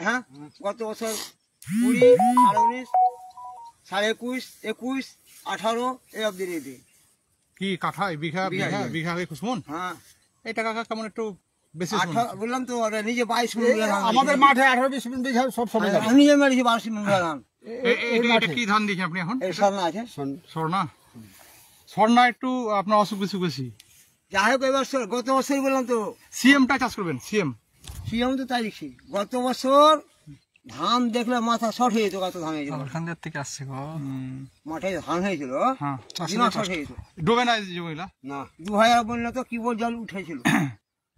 হ্যাঁ গত বছর 20, 19, 21, 21, 18 এই অবধি রেডি। কি কাঠা বিঘা বিঘা বিঘা 21 মণ? হ্যাঁ এটা কাকা কেমন একটু বেশি বললাম তো নিজে 22 মণ আমাদের মাঠে 18-20 মিনিট বিঘা সব সময় আমি নিজে মেরেছি 22 মণ ধান। এটা কি ধান দিয়েছেন আপনি এখন? এই স্বর্ণা আছে স্বর্ণা। স্বর্ণা একটু আপনার অসুখ বিসুখ বেশি। যাই হোক এবার গত বছরই বললাম তো সিএমটা চাষ করবেন। সিএম তো তাই দেখছি গত বছর ধান দেখলে মাথা শর্ট হয়ে যেত। কত ধান হয়েছিল থেকে আসছে মাঠে ধান হয়েছিল শর্ট হয়ে যেত। ডোবে না জমিগুলা না 2000 বললে তো কি বল জল উঠেছিল।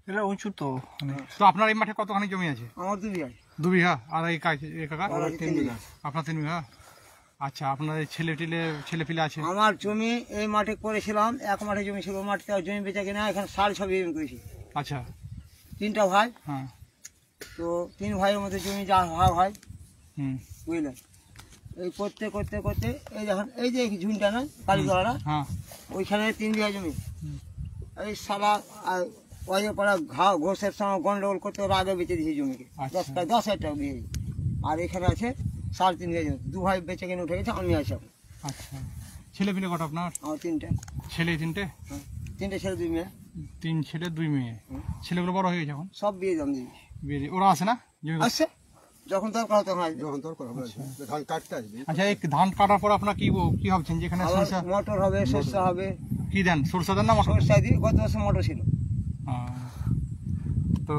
এটা উঁচু তো। তো আপনার এই মাঠে কতখানি জমি আছে? আমার 2 বিঘা। 2 বিঘা। আর এই কাকা? 3 বিঘা। আপনার 3 বিঘা। আচ্ছা আপনার ছেলেপিলে আছে? আমার জমি এই মাঠে করেছিলাম, এক মাঠে জমি ছিল, মাঠে জমি বেচা কিনা এখন 6.5 বিঘা করেছি। আচ্ছা 3টা ভাই। হ্যাঁ তো 3 ভাইয়ের মধ্যে জমি যা ভাগ হয় বুঝলেন। এই করতে করতে করতে এই দেখেন এই যে ঝুনটা নয় কালীতলাটা, ওইখানে 3 বিঘা জমি। এই সালা ওই পড়া ঘোষের সঙ্গে গন্ডগোল করতে ওরা আগে বেঁচে দিয়েছি জমিকে 10,000 টাকা দিয়ে। আর এখানে আছে 3.5 বিঘা জমি। 2 ভাই বেঁচে কিনে উঠে গেছে, আমি আছি এখন। আচ্ছা ছেলেপিলে কটা আপনার? আমার 3টে ছেলে। 3টে? 3টে ছেলে 2 মেয়ে। 3 ছেলে 2 মেয়ে। ছেলেগুলো বড় হয়ে গেছে এখন? সব বিয়ে দাম দিবি। ওরা আছে না? আসছে যখন দরকার হবে তখন আসবে। ধান কাটতে আসবে। আচ্ছা এই ধান কাটার পর আপনার কি ভাবছেন? যেখানে মটর হবে, সরষে হবে। কি দেন? সরষে দেন না মটর? সরষে দিই, গত বছর মটর ছিল। তো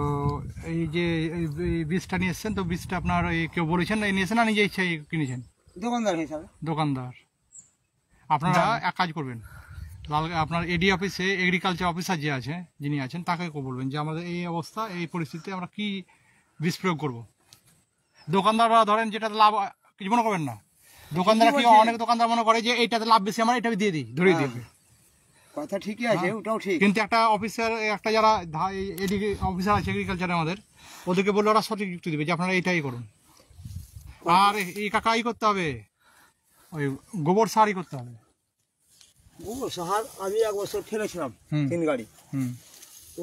এই যে এই বীজটা নিয়ে এসছেন, তো বীজটা আপনার কেউ বলেছেন নিয়েছেন না নিজে ইচ্ছাই কিনেছেন? দোকানদার হিসাবে। দোকানদার। আপনারা এক কাজ করবেন, আপনার এডি অফিসে এগ্রিকালচার অফিসার যে আছে, যিনি আছেন, তাকে বলবেন যে আমাদের এই অবস্থা, এই পরিস্থিতিতে আমরা কি বীজ প্রয়োগ করবো। দোকানদাররা ধরেন যেটাতে লাভ কিছু মনে করবেন না। দোকানদার কি অনেক দোকানদার মনে করে যে এইটাতে লাভ বেশি, আমার এটা দিয়ে দিই, ধরে দিবে। কথা ঠিকই আছে, ওটাও ঠিক। কিন্তু একটা অফিসার, একটা যারা এদিকে অফিসার আছে এগ্রিকালচারে আমাদের, ওদেরকে বললে ওরা সঠিক যুক্তি দিবে যে আপনারা এইটাই করুন। আর এই কাকাই করতে হবে, ওই গোবর সারই করতে হবে। গোবর সার আমি 1 বছর ফেলেছিলাম 3 গাড়ি। তো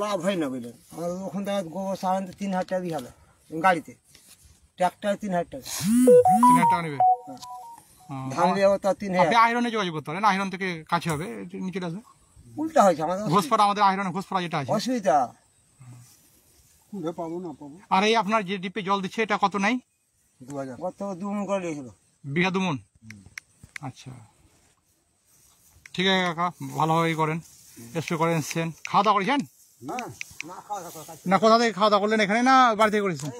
লাভ হয় না বুঝলেন। আর ওখান থেকে গোবর সার আনতে 3,000 টাকা দিয়ে হবে গাড়িতে। ট্রাক্টর 3,000 টাকা। 3,000 টাকা নেবে। ধান দেওয়া তো 3,000। আপনি আয়রনে যোগাযোগ করতে পারেন, আয়রন থেকে কাছে হবে, নিচে আসবে। উল্টা হয়েছে আমাদের ঘোষপাড়া, আমাদের আয়রনে ঘোষপাড়া যেটা আছে অসুবিধা। পাবো না পাবো। আর এই আপনার যে ডিপে জল দিচ্ছে এটা কত নাই? 2000। কত 2 মণ করে দিয়েছিল। বিঘা 2 মণ। আচ্ছা ঠিক আছে কাকা, ভালোভাবেই করেন, স্প্রে করেন, এসছেন। খাওয়া দাওয়া করেছেন? না কোথা থেকে খাওয়া দাওয়া করলেন? এখানে না বাড়ি থেকে করেছেন?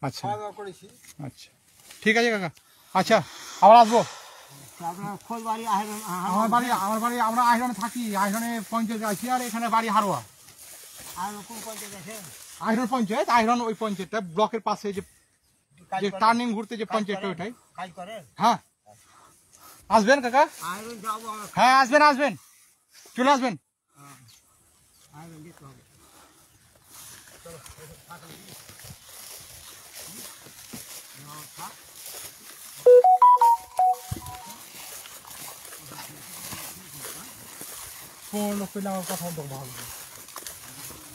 আচ্ছা আচ্ছা ঠিক আছে কাকা। আচ্ছা আবার আসবো। আমার বাড়ি আমরা আইরনে থাকি, আইরনে পঞ্চায়েতে আছি, আর এখানে বাড়ি হারোয়া। আইরন পঞ্চায়েত, আইরন ওই পঞ্চায়েতটা ব্লকের পাশে যে টার্নিং ঘুরতে যে পঞ্চায়েতটা, ওইটাই। হ্যাঁ আসবেন কাকা। হ্যাঁ আসবেন, চলে আসবেন। কথা বলতে ভালো।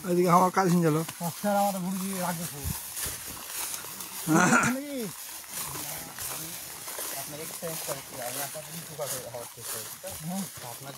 এদিকে আমার কাজ গেল। স্যার আমাদের গুরুজি রাখবে আপনার